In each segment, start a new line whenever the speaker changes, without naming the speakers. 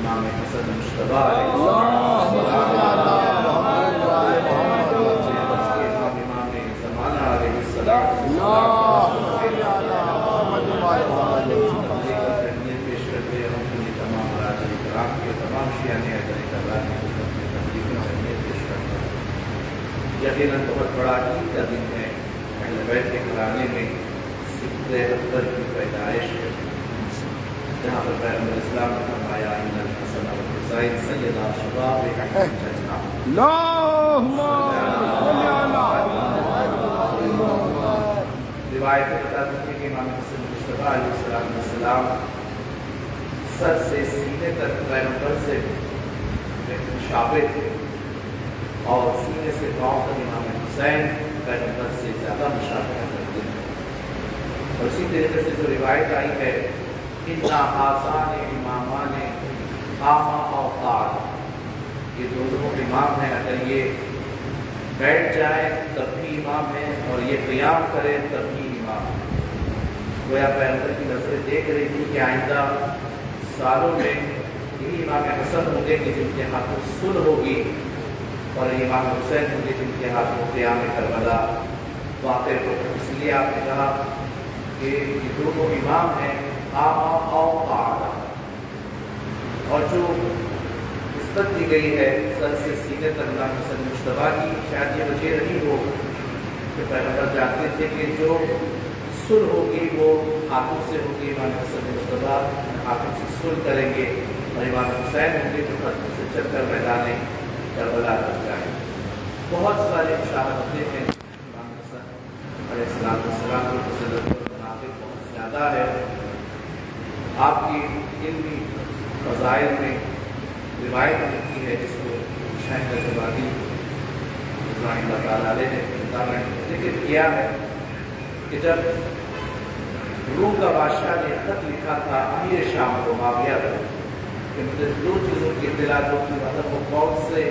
امام حسن مشتبہ یقیناً بہت بڑا عید کا دن ہے. اہل بیت کے گھرانے میں سبط اکبر کی پیدائش ہے، جہاں پر پیغمبر اسلام نے فرمایا ان الحسن والحسین سیدا شباب اہل جنہ. روایت بتاتی ہے کہ امام حسن مشتبہ علیہ السلام سر سے سینے تک پیغمبر سے شابہ تھے، اور سینے سے پاؤں تک امام حسین پیغمبر سے زیادہ مشابہت کرتے ہیں. اور اسی طریقے سے جو روایت آئی ہے اِنَّ آسان امامان آما اوقات، یہ دونوں امام ہیں، اگر یہ بیٹھ جائے تب بھی امام ہے اور یہ قیام کرے تب بھی امام ہے. گویا پیغمبر کی نظریں دیکھ رہی تھی کہ آئندہ سالوں میں یہی امام حسن ہوں گے کہ جن کے ہاتھوں صلح ہوگی، اور امام حسین ہوں گے جن کے ہاتھوں قیام کربلا واقع ہو. اس لیے آپ نے کہا کہ یہ دونوں امام ہیں آما او قعدا. اور جو نسبت دی گئی ہے سر سے سینے تک امام حسن مشتبہ کی، شاید یہ وجہ رہی ہو کہ پیغمبر جانتے تھے کہ جو صلح ہوگی وہ ہاتھوں سے ہوگی. امام حسن مشتبہ ہاتھوں سے صلح کریں گے، اور امام حسین ہوں گے جو ہاتھوں سے چل کر میدان کربلا تک جائیں. بہت سارے مشاہدیں ہیں امام حسن علیہ السلام کی فضیلت اور مناقب بہت زیادہ ہے. آپ کی علمی فضائل میں روایت ملتی ہے جس کو شاہد جوادی رضوان اللہ تعالیٰ علیہ نے کتاب میں ذکر کیا ہے کہ جب روم کا بادشاہ نے خط لکھا تھا امیر شام کو معاویہ کہ مجھے دو چیزوں کی اطلاع دو کی مطلب وہ کون سے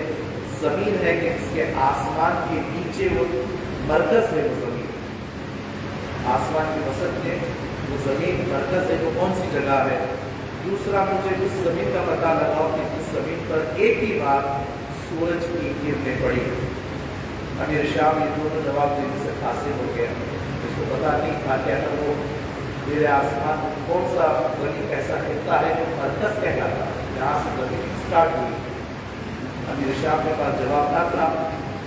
زمین ہے کہ اس کے آسمان کے نیچے وہ مرکز ہے، وہ زمین آسمان کے وسط میں وہ زمین مرکز ہے، وہ کون سی جگہ ہے. دوسرا مجھے اس زمین کا پتہ لگاؤ کہ اس زمین پر ایک ہی بار سورج کی کرنیں پڑی. امیر شام یہ دونوں جواب دینے سے حاصل ہو گیا. اس کو پتہ نہیں تھا کہ اگر وہ میرے آسمان کون سا زمین ایسا خطہ ہے جو مرکز کہلاتا ہے جہاں سے زمین اسٹارٹ ہوئی. امیر شام کے پاس جواب نہ تھا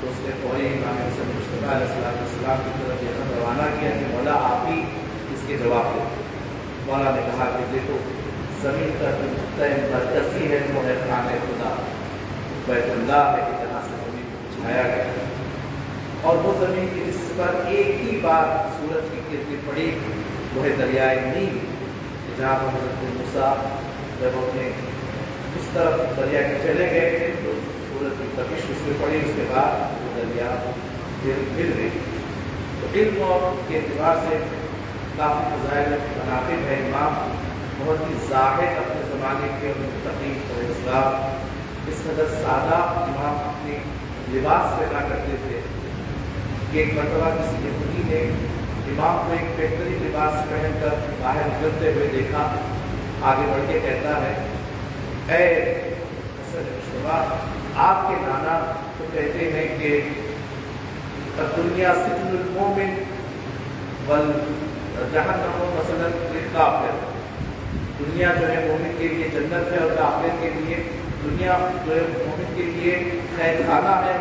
تو اس نے فوری امام حسن مشتبہ علیہ السلام کی طرف یہ روانہ کیا کہ مولا آپ ہی اس کے جواب دیں. مولا نے کہا کہ دیکھو زمین کا جو نقطہ مرکزی ہے وہ ہے خانہ خدا، بیت اللہ ہے کہ جہاں سے زمین کو بچھایا گیا ہے، اور وہ زمین کی جس پر ایک ہی بار سورج کی کرنیں پڑی وہ ہے دریائے نیل، جہاں پر حضرت موسیٰ جب اپنے اس طرف دریا کے چلے گئے تھے تو سورج کی تپش اس میں پڑی، اس کے بعد وہ دریا پھر مل گئی. تو علم اور کے اعتبار سے کافی فضائل مناقب ہے. امام بہت ہی زاہد اپنے زمانے کے اور متقی اور اسلام اس قدر سادہ امام اپنے لباس پہنا کرتے تھے کہ ایک مرتبہ کسی یہودی نے امام کو ایک بہترین لباس پہن کر باہر نکلتے ہوئے دیکھا. آگے بڑھ کے کہتا ہے اے حسن مشتبہ، آپ کے نانا تو کہتے ہیں کہ دنیا سجن المومن والجہنم مثلا للکافر، دنیا جو ہے مومن کے لیے جنت ہے اور کافر کے لیے دنیا جو ہے مومن کے لیے قید خانہ ہے،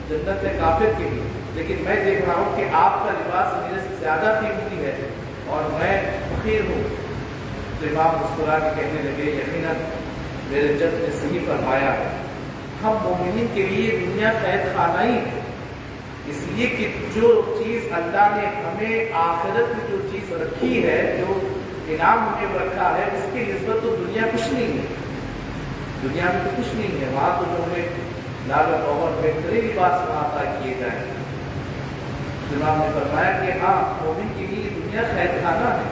جنت ہے کافر کے لیے. لیکن میں دیکھ رہا ہوں کہ آپ کا لباس میرے سے زیادہ قیمتی ہے اور میں فقیر ہوں. تو امام مسکرا کے کہنے لگے یقیناً میرے جد نے صحیح فرمایا ہے، ہم مومنین کے لیے دنیا قید خانہ ہی ہے، اس لیے کہ جو چیز اللہ نے ہمیں آخرت میں جو چیز رکھی ہے، جو انعام ہمیں رکھا ہے، اس کی نسبت تو دنیا کچھ نہیں ہے. دنیا میں تو کچھ نہیں ہے، وہاں تو جو ہمیں लागत और बेहतरीन लिबास वहाँ अता किए जाएं। इमाम ने फरमाया कि हाँ, मोमिन के लिए दुनिया खैर खाना है,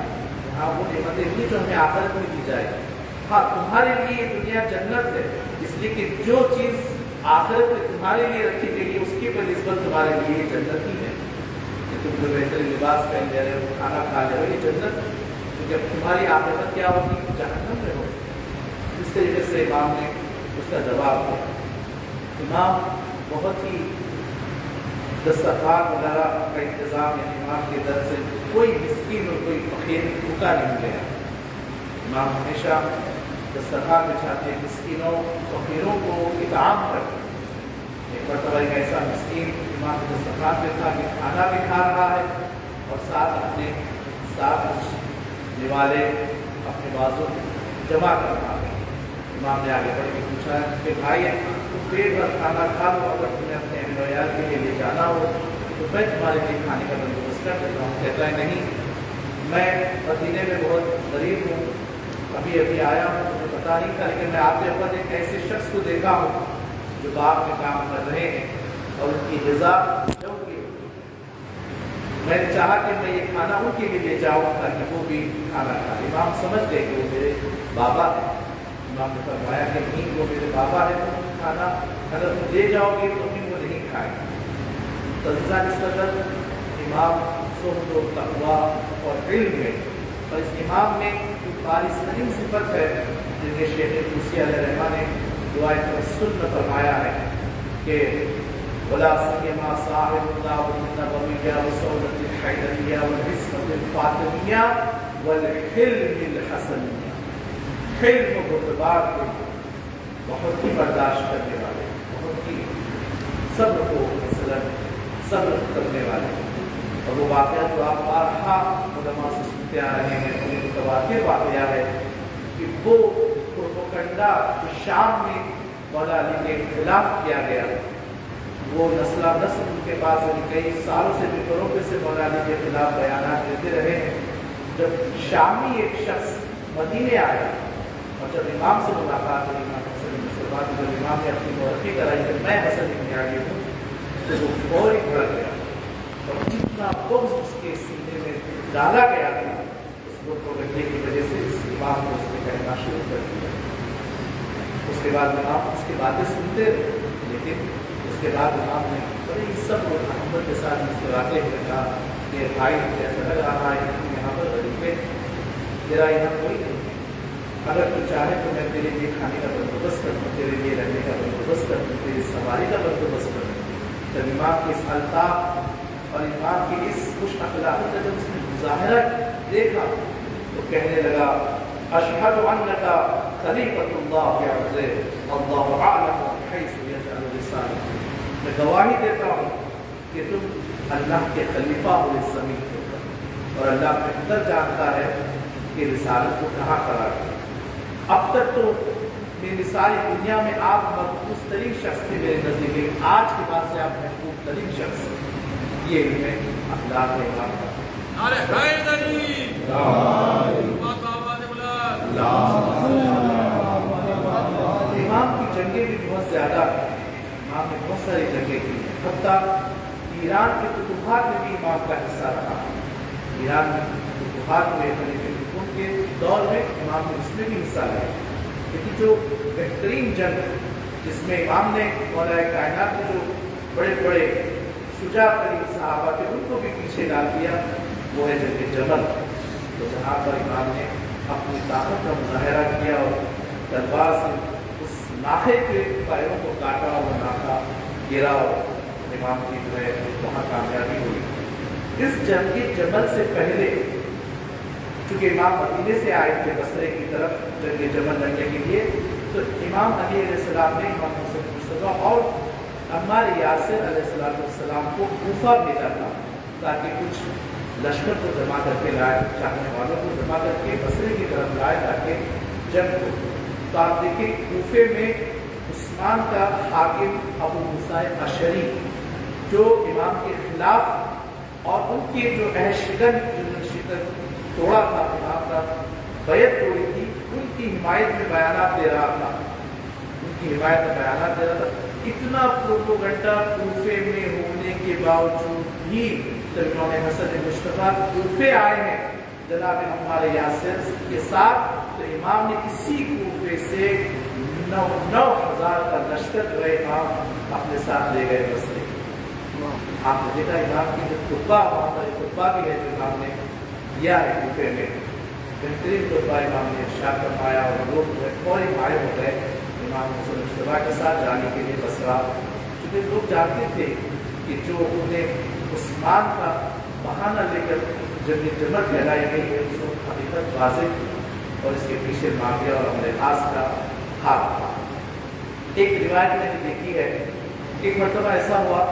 हाँ वो नेमतें भी जो हमें आखिरत में दी जाएगी। हाँ, तुम्हारे लिए दुनिया जन्नत है, इसलिए कि जो चीज़ आखिरत में तुम्हारे लिए रखी गई है उसकी बनिस्बत तुम्हारे लिए जन्नत ही है। कि तुम जो बेहतरीन लिबास पहन ले रहे हो, खाना खा ले रहे हो, ये जन्नत, क्योंकि अब तुम्हारी आखिरत क्या होगी? जहन्नम में होगी। इस तरीके से इमाम ने उसका जवाब दिया। इमाम बहुत ही दस्तरखान वगैरह का इंतज़ाम या इमाम के दर से कोई मिस्कीन और कोई फ़कीर भूखा नहीं गया। इमाम हमेशा दस्तरखान बिछाते मिस्कीनों फ़कीरों को इनाम करते। एक मरतबा एक ऐसा मिस्कीन इमाम के दस्तरखान पे था कि खाना भी खा रहा है और साथ अपने साथ निवाले अपने बाजू जमा कर रहा है। इमाम ने आगे बढ़ के पूछा कि भाई तुम पेट भर खाना खा लो, अगर तुम्हें अपने अहल के लिए ले जाना हो तो मैं तुम्हारे लिए खाने का बंदोबस्त कर देता हूँ। कहता है नहीं, मैं मदीने में बहुत गरीब हूँ, अभी अभी आया हूँ, मुझे पता नहीं था, लेकिन मैं आपके ऊपर एक ऐसे शख्स को देखा हूँ जो बाग में काम कर रहे हैं और उनकी ग़िज़ा मैंने चाहा कि मैं ये खाना उनके लिए ले जाऊँ ताकि वो भी खाना खाए। इमाम समझ गए कि वो मेरे बाबा हैं। इमाम ने फरमाया कि नहीं, वो मेरे बाबा है, तो खाना अगर तुम ले जाओगे तो फिर वो नहीं खाएंगे। तज़्ज़ा इस कदर इमाम ज़ुहद और तक़वा और इल्म में, और इस इमाम में बारिश तरीन सिफत है जिन्हें शेख तूसी अलैहिर्रहमा ने दुआए तवस्सुल में फरमाया है कि वला सियमा साहिबुल्लाह वन्नबविय्या वसौलतिल हैदरिया वलहिस्मतिल फातिमिया वलहिल्मिल हसनिया। हिल्म गुर्बात को बहुत ही बर्दाश्त करने वाले, बहुत ही सब्र को मसलन सब्र करने वाले। और वो वाक़या जो आप बारहा उलमा से सुनते आ रहे हैं, उन्हें मुतवातिर वाक़या है कि वो प्रोपेगेंडा जो शाम में मौला अली के खिलाफ किया गया, वो नस्ला नस्ल उनके पास कई सालों से बेपरों से मौला अली के खिलाफ बयानात देते रहे हैं। जब शामी एक शख्स मदीने आया और जब इमाम से मुलाकात हुई, इमाम हसन मुसलमान जब इमाम ने अपनी मुआरफी कराई कि मैं हसन इब्न अली हूँ, तो वो फौरी भड़क गया और इतना बुग़्ज़ उसके सीने में डाला गया था, उस प्रोपेगेंडे की वजह से इस इमाम को उसने कहना शुरू कर दिया। उसके बाद इमाम उसकी बातें सुनते रहे, लेकिन उसके बाद इमाम ने बड़े सब और मोहब्बत के साथ मुस्कुराते हुए कहा कि भाई ऐसा लग रहा है कि यहाँ पर गरीब है, तेरा यहाँ कोई नहीं, अगर तू चाहे तो मैं तेरे लिए खाने का बंदोबस्त कर दूँ, तेरे लिए रहने का बंदोबस्त कर दूँ, तेरी सवारी का बंदोबस्त कर दूँ। जब इमाम के इस अल्ताफ़ और इमाम की इस खुश अखलाक़त का जब उसने मुज़ाहिरा देखा तो कहने लगा अशहदु अन्नका खलीफतुल्लाह फी अर्ज़े अल्लाहु अअलम कैफ़ यजअलु रिसालतहु। मैं गवाही देता हूँ कि तुम अल्लाह के खलीफा हो इस ज़मीन के ऊपर, और अल्लाह बेहतर जानता है कि रिसालत को कहाँ करार है। अब तक तो मेरी सारी दुनिया में आप महफूज तरीन शख्स थे मेरे नज़दीक, आज के बाद से आप महफूज तरीन शख्स। ये इल्म अखलाक़ है इमाम का। इमाम की जंगें भी बहुत ज़्यादा हैं, इमाम ने बहुत सारी जंगें की, हत्ता ईरान के फुतूहात में भी इमाम का हिस्सा रहा। ईरान में फुतूहात में खलीफे के दौर में इमाम ने उसमें भी हिस्सा लिया, लेकिन जो बेहतरीन जंग जिसमें इमाम ने मौला कायनात के जो बड़े बड़े शुजा तरीन सहाबा थे उनको भी पीछे डाल दिया, वो है जंग जमल। तो जहाँ पर इमाम ने अपनी ताकत का मुजाहरा किया और तलवार से उस नाखे के पैरों को काटा और नाखा गिरा और इमाम की जो है वहाँ कामयाबी हुई। इस जंग जमल से पहले चूँकि इमाम मदीने से आए थे बसरे की तरफ जंग जमल लड़ने के लिए, तो इमाम अली अलैहिस्सलाम ने इमाम हुसैन मुर्तज़ा और अम्मार यासिर अलैहिस्सलाम को कूफा भेजा था ताकि कुछ लश्कर को जमा करके लाए, चाहने वालों को जमा करके बसरे की तरफ लाए ताकि जंग हो। तो आप देखिए कूफे में उस्मान का हाकिम अबू मूसा अशरी जो इमाम के खिलाफ और उनके जो अहशिकन तोड़ा था, इमाम का बैत तोड़ी थी, उनकी हिमायत में बयानात दे रहा था, उनकी हिमायत में बयानात दे रहा था। इतना प्रोपोगंडा कूफे में होने के बावजूद भी जब इमाम हसन मुस्तफा कूफे आए हैं जनाब अम्मार यासिर के साथ, तो इमाम ने इसी कूफे से 9,000 का लश्कर जो है इमाम अपने साथ ले गए बसरे। आपने देखा इमाम की जो खुतबा, वहाँ पर खुतबा भी है जो इमाम ने दिया है कूफे में, बेहतरीन खुतबा इमाम ने इरशाद फरमाया और लोग जो है फौरी माहिर हो गए इमाम हसन मुस्तफा के साथ जाने के लिए बसरा, क्योंकि लोग जानते थे कि जो उन्हें उस्मान का बहाना लेकर जब ये जमर फैलाई गई है उसको हकीकत वाज़ेह और इसके पीछे माफिया और अमले खास का हाथ था। एक रिवायत मैंने देखी है, एक मरतबा ऐसा हुआ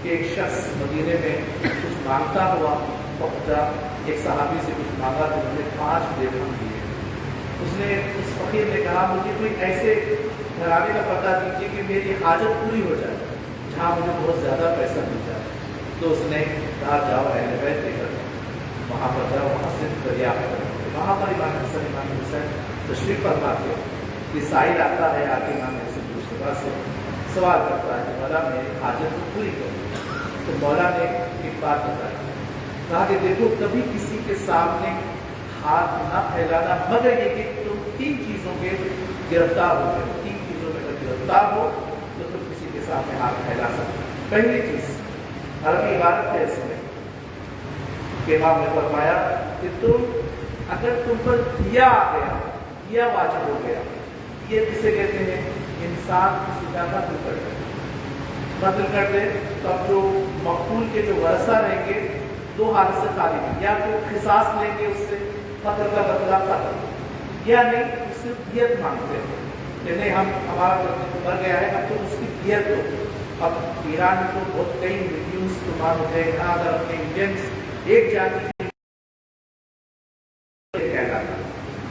कि एक शख्स मदीने में कुछ मांगता हुआ पहुंचा, एक सहाबी से कुछ मांगा तो उन्होंने 5 दिरहम दिए। उसने उस फकीर ने कहा मुझे कोई ऐसे घराने का पता दीजिए कि मेरी हाजत पूरी हो जाए जहाँ मुझे बहुत ज़्यादा पैसा मिल जाए। तो उसने कहा जाओ अहले बैत लेकर वहाँ पर जाओ, वहाँ से दरियाफ्त करो। वहाँ पर इमाम हसन इमाम हुसैन तशरीफ़ फरमाते कि साहिल आता है आके इमाम हसन मुस्तफा से सवाल करता है कि मौला मेरी हाजत को पूरी करो। तो मौला ने एक बात बताई, कहा कि देखो कभी किसी के सामने हाथ न फैलाना मगर ये कि तुम 3 चीज़ों के गिरफ्तार हो गए, 3 चीज़ों में अगर गिरफ्तार हो तो तुम किसी के सामने हाथ फैला सकते। पहली चीज़ अरबी इबारत है इसमें कि इमाम ने फरमाया कि तुम अगर तुम पर दिया आ गया, दिया वाजिब हो गया, ये किसे कहते हैं, इंसान किसी का कत्ल कर दे, कत्ल कर दे तो अब जो मकबूल के जो वरसा रहेंगे 2 हालत से खाली नहीं, या तो खिसास लेंगे उससे कत्ल का बदला कत्ल, या नहीं उससे दियत मांगते हैं कि नहीं हम हमारा मर गया है अब तो उसकी दियत दो। अब ईरान को बहुत कई मिलियंस तो मान होते हैं, यहाँ अगर अपने इंडियंस एक जाति कहलाता।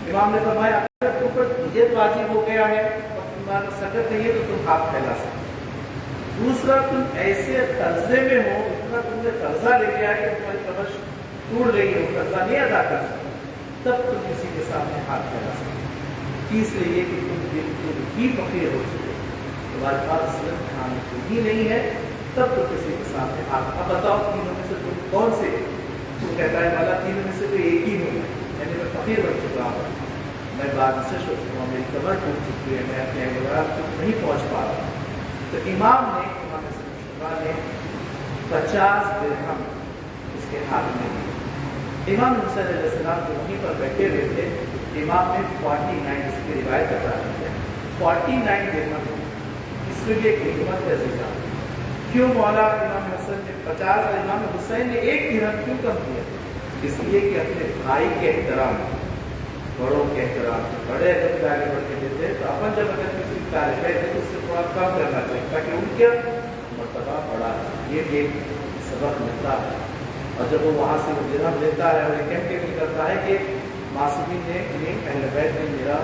इमाम ने फरमाया अगर तुम पर दियत वाजिब हो गया है और तुम्हारा सकत नहीं है तो तुम हाथ फैला सकते। दूसरा तुम ऐसे कर्जे में हो, इतना तुमने कर्जा ले लिया है कि तुम्हारी कमर टूट रही है, कर्जा नहीं अदा कर सकते, तब तुम किसी के सामने हाथ फैला सकते। तीसरे ये कि तुम बिल्कुल ही फकीर हो चुके, तुम्हारे पास खाने को ही नहीं है, तब तो किसी के सामने हाथ। अब बताओ तीनों में से तुम कौन से? तो कहता है वाला तीनों में से तो एक ही हूँ, यानी मैं फकीर बन चुका हूँ, मैं बाद से सोचता हूँ मेरी कमर टूट चुकी है, मैं अपने अहलवार तक नहीं पहुँच पा रहा। तो इमाम ने 50 दिरहम उसके हाथ में दिए। इमाम हुसैन अलैहिस्सलाम जो वहीं पर बैठे हुए थे, इमाम ने 49 इसकी रिवायत बता दी है, 49 दिरहम। इसमें भी एक हिकमत है ज़िक्र, क्यों मौला इमाम हसन ने 50 और इमाम हुसैन ने 1 दिरहम क्यों कम किया? इसलिए कि अपने भाई के एहतराम, बड़ों के एहतराम, बड़े अगर आगे बढ़ के देते तो अपन जब अगर किसी तारीफ है तो उससे थोड़ा कम करना चाहिए ताकि उनके मर्तबा बढ़ा। ये एक सबक मिलता है। और जब वो वहाँ से वो दिरहम लेता है और ये कह के करता है कि मासूमी ने अहले बैत ने मेरा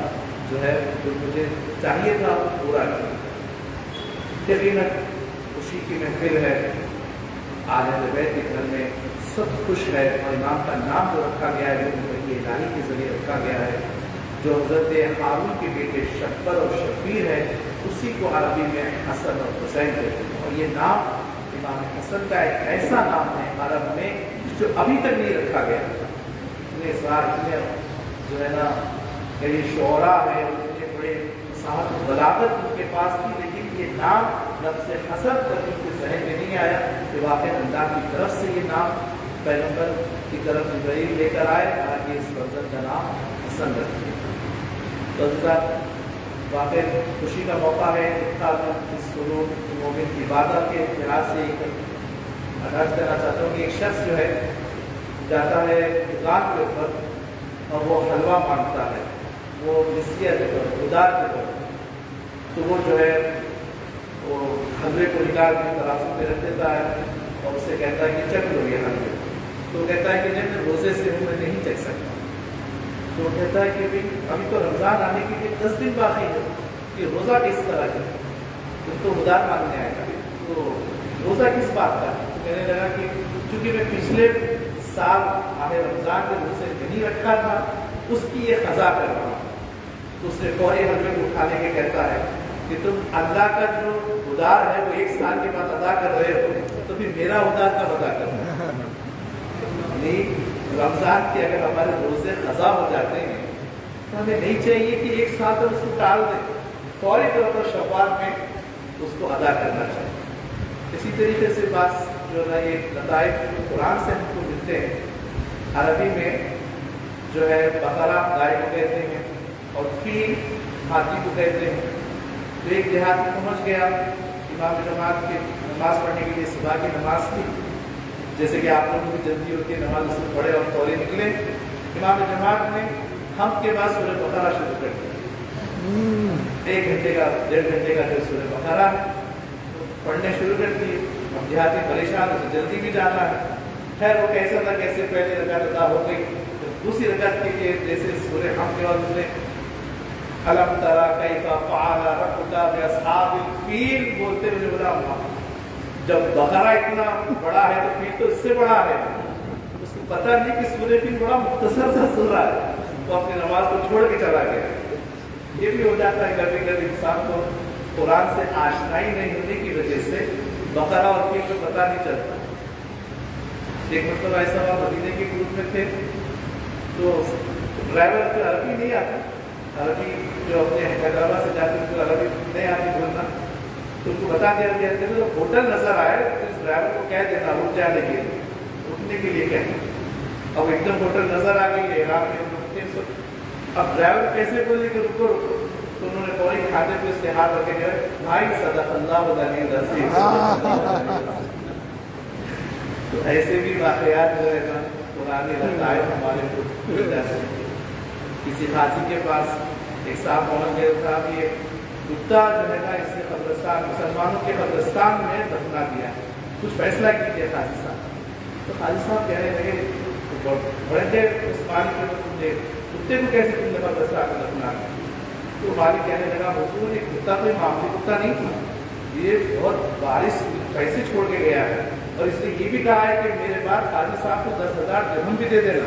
जो है जो मुझे चाहिए था पूरा किया। यकीनन खुशी की महफिल है, अहले बैत के घर में सब खुश है और इमाम का नाम जो रखा गया है वो वही इलाही के जरिए रखा गया है, जो हज़रत हारून के बेटे शक्कर और शबीर है, उसी को अरबी में हसन और हुसैन कहते हैं। और ये नाम इमाम हसन का एक ऐसा नाम है अरब में जो अभी तक नहीं रखा गया। इतने सार इतने जो है ना कई शोरा है, इतने बड़े साहब बलागत उनके पास थी, लेकिन ये नाम लफ्ज़ हसन कभी के जहन में नहीं आया कि वाक़ई अल्लाह की तरफ से ये नाम पैगंबर की तरफ जिब्रील लेकर आए ताकि इस फर्जंद का नाम हसन रखें। तो वाक़ई खुशी का मौका है। इस मोमिन की इबादत के लिहाज से अर्ज करना चाहता हूँ कि एक शख्स जो है जाता है दुकान के ऊपर और वो हलवा मांगता है, वो मिस्किया के ऊपर उदार के ऊपर, तो वो जो है वो हलवे को निकाल के तराजू पे रख देता है और उससे कहता है कि चख लो ये हलवे। तो कहता है कि नहीं मैं रोज़े से हूँ, मैं नहीं चख सकता। तो कहता है कि भाई अभी तो रमज़ान आने के लिए 10 दिन बाकी है, कि रोज़ा किस तरह का, तो उदार मांगने आएगा, तो रोज़ा किस बात का? तो कहने लगा कि चूँकि मैं पिछले साल आने रमज़ान के रोज़े नहीं रखा था उसकी ये क़ज़ा कर रहा हूँ। तो उसने फौरी हलवे को उठा लेके कहता है कि तुम अल्लाह का जो ادار ہے وہ 1 سال کے بعد ادا کر رہے ہو تو پھر میرا ادار کب ادا کرنا؟ رمضان کے اگر ہمارے روزے قضا ہو جاتے ہیں تو ہمیں نہیں چاہیے کہ 1 سال تک اس کو ٹال دیں، فوری طور پر شوال میں اس کو ادا کرنا چاہیے۔ اسی طریقے سے بات جو ہے یہ لطائف قرآن سے ہم کو ملتے ہیں۔ عربی میں جو ہے بقرہ گائے کو کہتے ہیں اور فیل ہاتھی کو کہتے ہیں۔ تو ایک دیہات میں پہنچ گیا، امام جماعت کی نماز پڑھنے کے لیے صبح کی نماز تھی، جیسے کہ آپ لوگوں کی جلدی ہوتی ہے نماز اس میں پڑھے اور فوری نکلے۔ امام جماعت نے ہم کے بعد سورہ بقرہ شروع کر دیا، 1 گھنٹے کا 1.5 گھنٹے کا جو سورہ بقرہ ہے پڑھنے شروع کر دیے۔ ہم دیہاتی پریشان اسے جلدی بھی جانا ہے۔ خیر وہ کیسا تھا کیسے پہلے رکعت ادا ہو گئی، دوسری رکعت کے لیے جیسے سورہ ہم کے بعد اسے الم تری کیف فعل ربک باصحاب الفیل بولتے ہوئے بولا جب بقرہ اتنا بڑا ہے تو فیل تو اس سے بڑا ہے، اس کو پتہ نہیں کہ سورہ فیل بڑا مختصر سا سورہ ہے، تو اپنی نماز کو چھوڑ کے چلا گیا۔ یہ بھی ہو جاتا ہے کبھی کبھی انسان کو قرآن سے آشنائی نہیں ہونے کی وجہ سے بقرہ اور فیل کو پتہ نہیں چلتا۔ ایک مرتبہ ایسا ہوا مدینے کے گروپ میں تھے تو ڈرائیور کو عربی نہیں آتی، عربی جو اپنے حیدرآباد سے جاتے ہیں تو عربی نہیں آتی بولنا، تو ان کو بتا دیا گیا کہ جب ہوٹل نظر آئے تو اس ڈرائیور کو کہہ دینا رک جانے کے لیے، رکنے کے لیے کہنا۔ اب ایک دم ہوٹل نظر آ گئی ہے، رات میں رکتے اب ڈرائیور کیسے بولے کہ رکو رکو، تو انہوں نے فوری کھاتے پہ اس کے ہاتھ رکھے گئے، بھائی صدق اللہ العلی العظیم۔ تو ایسے بھی واقعات جو ہے نا پرانی لطائف ہمارے کو مل جاتے ہیں۔ کسی حاجی کے پاس ایک صاحب پہنچ گئے تھا کہ یہ کتا جو ہے نا اس نے قبرستان مسلمانوں کے قبرستان میں دفنا دیا ہے، کچھ فیصلہ کیجیے حاجی صاحب۔ تو حاجی صاحب کہنے لگے بڑے تھے اس مالک کو تم نے کتے کو کیسے تم نے قبرستان میں دفنا دیا؟ تو مالک کہنے لگا حضور یہ کتا کوئی معمولی کتا نہیں تھا، یہ بہت بارش پیسے چھوڑ کے گیا ہے اور اس نے یہ بھی کہا ہے کہ میرے بعد حاجی صاحب کو 10,000 درہم بھی دے دینا۔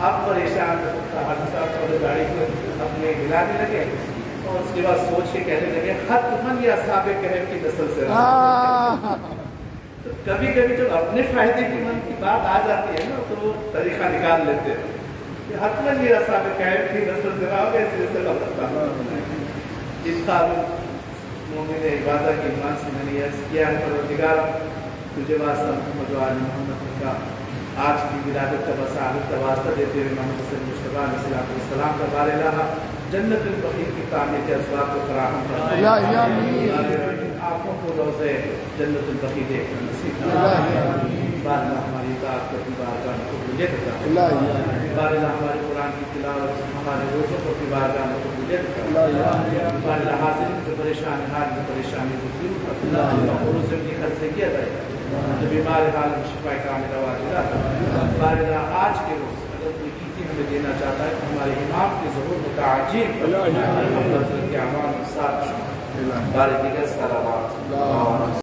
آپ پریشان حاجی صاحب کو گاڑی کو اپنے ہلانے لگے اور اس کے بعد سوچ کے کہنے لگے خط من یا اصحاب کہف کی نسل سے رہا۔ تو کبھی کبھی جب اپنے فائدے کی من کی بات آ جاتی ہے نا تو وہ طریقہ نکال لیتے ہیں کہ حتماً یہ اصحاب کہف کی نسل سے رہا ہوگا، اس سلسلہ بتانا جن کا مومن عبادت کے ایمان سے میں نے عرض کیا ہے پروردگار تجھے واسطہ محمد و آل محمد کا آج کی ولادت کا بسعادت کا واسطہ دیتے ہوئے محمد صلی مصطفیٰ علیہ السلام کا بار الہ جنت البقیع کی تعمیر کے اسباب کو فراہم فرمائے، آنکھوں کو روزے جنت البقیع دیکھنا نصیب فرمائے، بارہ ہماری اطاعت کرتی بارگاہ میں قبولیت عطا فرمائے، بارہ ہمارے قرآن کی تلاوت ہمارے روزوں کو کی بارگاہ میں قبولیت عطا فرمائے، بارہ حاضرین جو پریشان حال میں پریشانی کو دور فرمائے، روزوں کی خرچے کی ادائیگی جو بیمار حال میں شفا کاملہ واجبہ بارہ آج کے روز اگر کوئی کیتی ہمیں دینا چاہتا ہے تو ہمارے امام کے ظہور متعجل ہم کے اعمال کے ساتھ بارہ دیگر سلامات۔